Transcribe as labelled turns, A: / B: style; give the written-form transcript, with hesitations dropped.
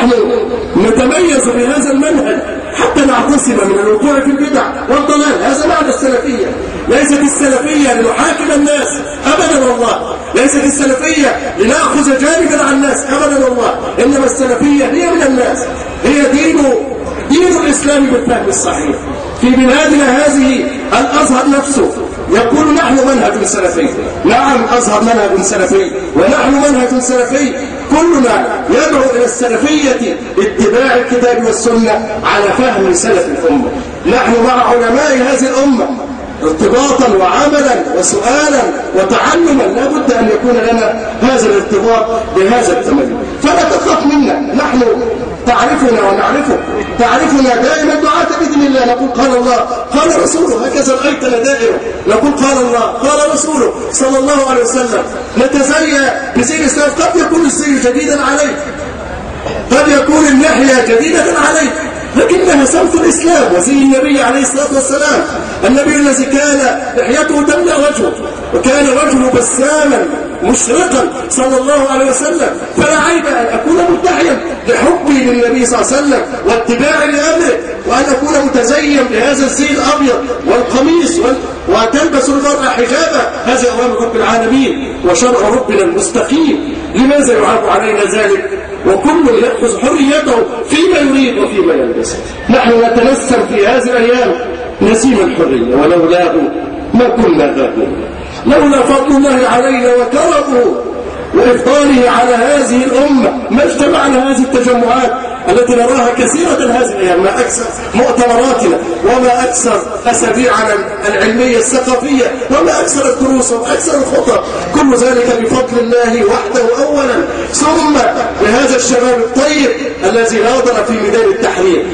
A: نحن نتميز بهذا المنهج حتى نعتصم من الوقوع في البدع والضلال. هذا معنى السلفية. ليست السلفية لنحاكم الناس أبدا والله، ليست السلفية لنأخذ جانبا عن الناس أبدا والله، إنما السلفية هي من الناس، هي دين الإسلام بالفهم الصحيح. في بلادنا هذه الأزهر نفسه يقول نحن منهج سلفي. نعم، الأزهر منهج سلفي ونحن منهج سلفي. كلنا يدعو إلى السلفية اتباع الكتاب والسنة على فهم سلف الأمة. نحن مع علماء هذه الأمة ارتباطا وعملا وسؤالا وتعلما، لا بد أن يكون لنا هذا الارتباط بهذا التميز. فلا تخاف منا، نحن تعرفنا ونعرفك، تعرفنا دائما دعاة بإذن الله. نقول قال الله قال رسوله، هكذا رأيتنا دائما نقول قال الله قال رسوله صلى الله عليه وسلم. نتزي بزي الإسلام، قد يكون الزي جديدا عليك، قد يكون اللحية جديدة عليك، لكنها سمت الإسلام وزي النبي عليه الصلاة والسلام. النبي الذي كان لحيته تملأ وجهه وكان وجهه بساما مشرقا صلى الله عليه وسلم. فلا عيب أن أكون ملتحيا لحبي للنبي صلى الله عليه وسلم واتباعي لأمره، وأن أكون متزين بهذا الزي الأبيض والقميص وتلبس المرأة حجابا. هذا أمر رب العالمين وشرع ربنا المستقيم. لماذا يعاب علينا ذلك وكل يأخذ حريته فيما يريد وفيما يلبس؟ نحن نتنسم في هذه الأيام نسيم الحرية، ولولاه ما كنا ذاهبين. لولا فضل الله علينا وكرمه وإفضاله على هذه الأمة ما اجتمعنا هذه التجمعات التي نراها كثيرة هذه الأيام. ما أكثر مؤتمراتنا وما أكثر أسابيعنا العلمية الثقافية وما أكثر الدروس وأكثر الخطب. كل ذلك بفضل الله وحده أولا، ثم بهذا الشباب الطيب الذي ناضل في ميدان التحرير.